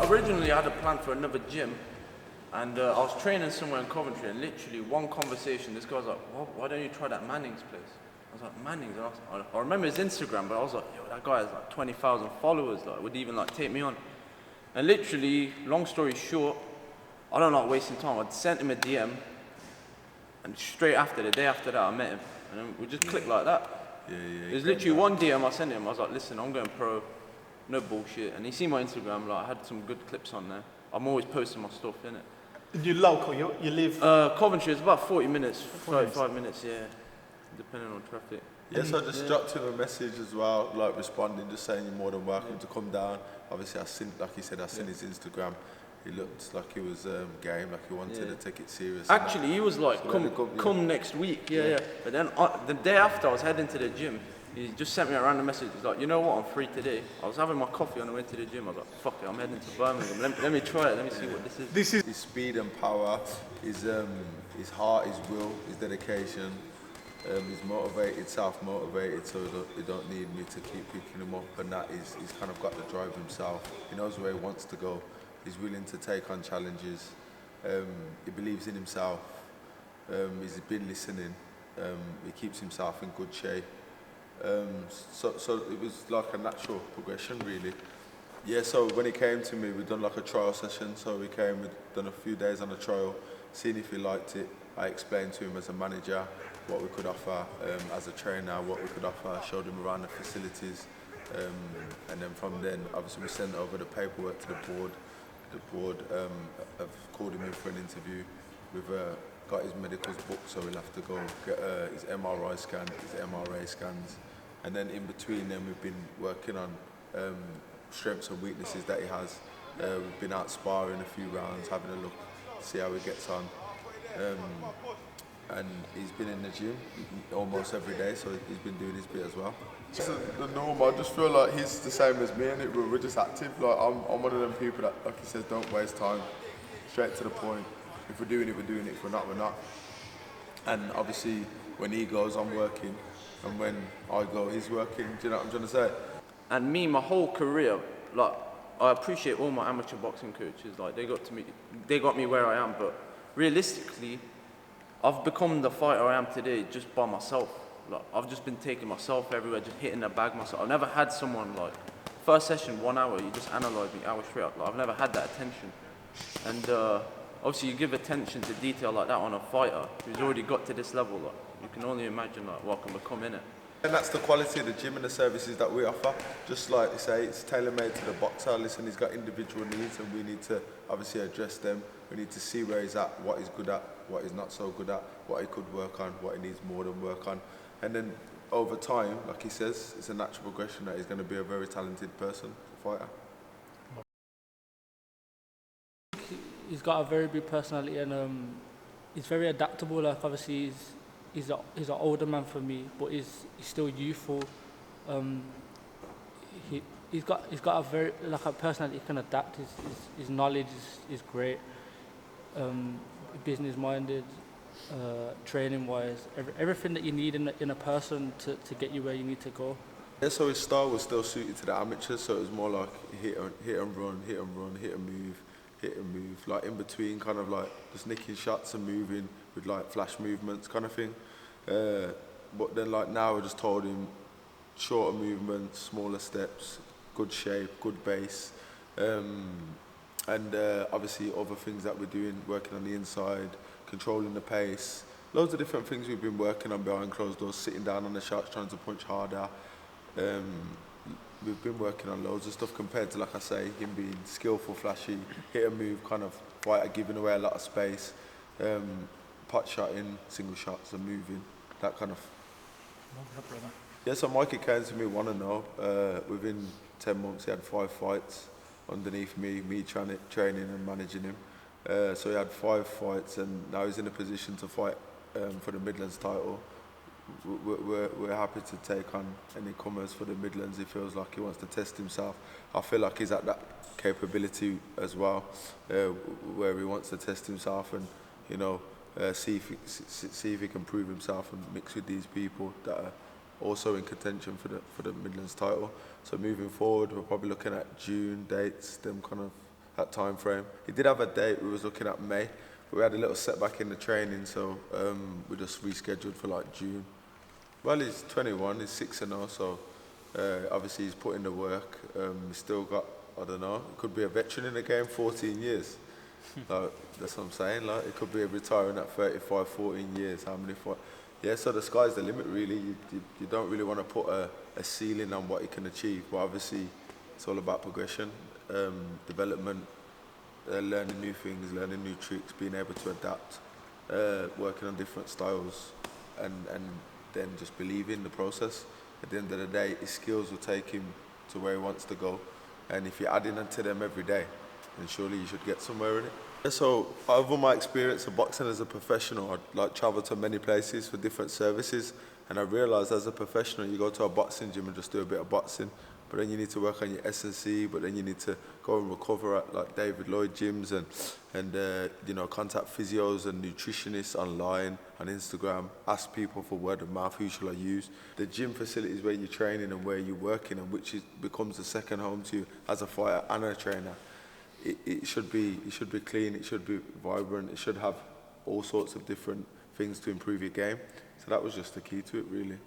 Originally, I had a plan for another gym, and I was training somewhere in Coventry, and literally one conversation, this guy was like, why don't you try that Mannings place? I was like, Mannings? And I remember his Instagram, but I was like, yo, that guy has like 20,000 followers, like, would even like take me on. And literally, long story short, I don't like wasting time. I'd sent him a DM, and straight after, the day after that, I met him, and then we just clicked like that. There's literally one DM I sent him. I was like, listen, I'm going pro. No bullshit. And he seen my Instagram, like I had some good clips on there. I'm always posting my stuff, innit? You local, you live? Coventry, it's about 40 minutes, 35 minutes, yeah. Depending on traffic. Yes, I just dropped him a message as well, like responding, just saying you're more than welcome to come down. Obviously, I seen, like he said, I seen his Instagram. He looked like he was game, like he wanted to take it serious. Actually, he was like, come next week, yeah. But then the day after I was heading to the gym, he just sent me a random message. He's like, you know what, I'm free today. I was having my coffee on the way to the gym. I was like, fuck it, I'm heading to Birmingham. Let me try it, let me see what this is. His speed and power, his heart, his will, his dedication. He's motivated, self-motivated, so he don't need me to keep picking him up, and that he's kind of got the drive himself. He knows where he wants to go. He's willing to take on challenges. He believes in himself. He's been listening. He keeps himself in good shape. So it was like a natural progression, really. Yeah, so when he came to me, we'd done like a trial session. So we'd done a few days on a trial, seen if he liked it. I explained to him as a manager what we could offer, as a trainer what we could offer, showed him around the facilities, and then from then, obviously we sent over the paperwork to the board. The board have called him in for an interview. We've got his medicals booked, so we'll have to go get his MRI scan, his MRA scans, and then in between them we've been working on strengths and weaknesses that he has. We've been out sparring a few rounds, having a look, see how he gets on. And he's been in the gym almost every day, so he's been doing his bit as well. It's the norm. I just feel like he's the same as me, and we're just active. Like I'm one of them people that, like he says, don't waste time, straight to the point. If we're doing it, we're doing it. If we're not, we're not. And obviously, when he goes, I'm working, and when I go, he's working. Do you know what I'm trying to say? And me, my whole career, like I appreciate all my amateur boxing coaches. Like they got me where I am, but realistically, I've become the fighter I am today just by myself. Like, I've just been taking myself everywhere, just hitting the bag myself. I've never had someone like, first session, 1 hour, you just analyse me hour straight up. Like, I've never had that attention. And obviously you give attention to detail like that on a fighter who's already got to this level. Like, you can only imagine like what can become in it. And that's the quality of the gym and the services that we offer. Just like you say, it's tailor-made to the boxer. Listen, he's got individual needs, and we need to obviously address them. We need to see where he's at, what he's good at, what he's not so good at, what he could work on, what he needs more than work on. And then over time, like he says, it's a natural progression that he's going to be a very talented person, fighter. He's got a very big personality, and he's very adaptable. Like obviously, he's an older man for me, but he's still youthful. He's got a very like a personality he can adapt. His knowledge is great. Business minded, training wise, everything that you need in a person to get you where you need to go. Yeah, so his style was still suited to the amateurs, so it was more like hit and run, hit and move, like in between, kind of like just nicking shots and moving with like flash movements kind of thing. But then like now I just told him shorter movements, smaller steps, good shape, good base, and obviously other things that we're doing, working on the inside, controlling the pace, loads of different things we've been working on behind closed doors, sitting down on the shots, trying to punch harder. We've been working on loads of stuff compared to, like I say, him being skillful, flashy, hit and move kind of fighter, giving away a lot of space, pot shotting, single shots and moving, that kind of. Yeah, so Mikey came to me, want to know. Within 10 months, he had 5 fights underneath me training and managing him. So he had 5 fights, and now he's in a position to fight for the Midlands title. We're happy to take on any comers for the Midlands. He feels like he wants to test himself. I feel like he's at that capability as well, where he wants to test himself and, you know, see if he can prove himself and mix with these people that are also in contention for the Midlands title. So moving forward, we're probably looking at June dates, them kind of that time frame. He did have a date. We was looking at May, but we had a little setback in the training, so we just rescheduled for like June. Well, he's 21, he's 6-0, so obviously he's put in the work. He's still got, I don't know, he could be a veteran in the game, 14 years. Like, that's what I'm saying, like, it could be retiring at 35, 14 years, how many fights? Yeah, so the sky's the limit, really. You don't really want to put a ceiling on what he can achieve, but obviously it's all about progression, development, learning new things, learning new tricks, being able to adapt, working on different styles, and then just believe in the process. At the end of the day, his skills will take him to where he wants to go, and if you're adding to them every day, then surely you should get somewhere in it. Yeah, so over my experience of boxing as a professional, I'd like travel to many places for different services, and I realised as a professional you go to a boxing gym and just do a bit of boxing, but then you need to work on your S&C, but then you need to go and recover at like David Lloyd gyms and you know, contact physios and nutritionists online, on Instagram, ask people for word of mouth, who shall I use. The gym facilities where you're training and where you're working, and becomes the second home to you as a fighter and a trainer. It should be clean, it should be vibrant, it should have all sorts of different things to improve your game. So that was just the key to it, really.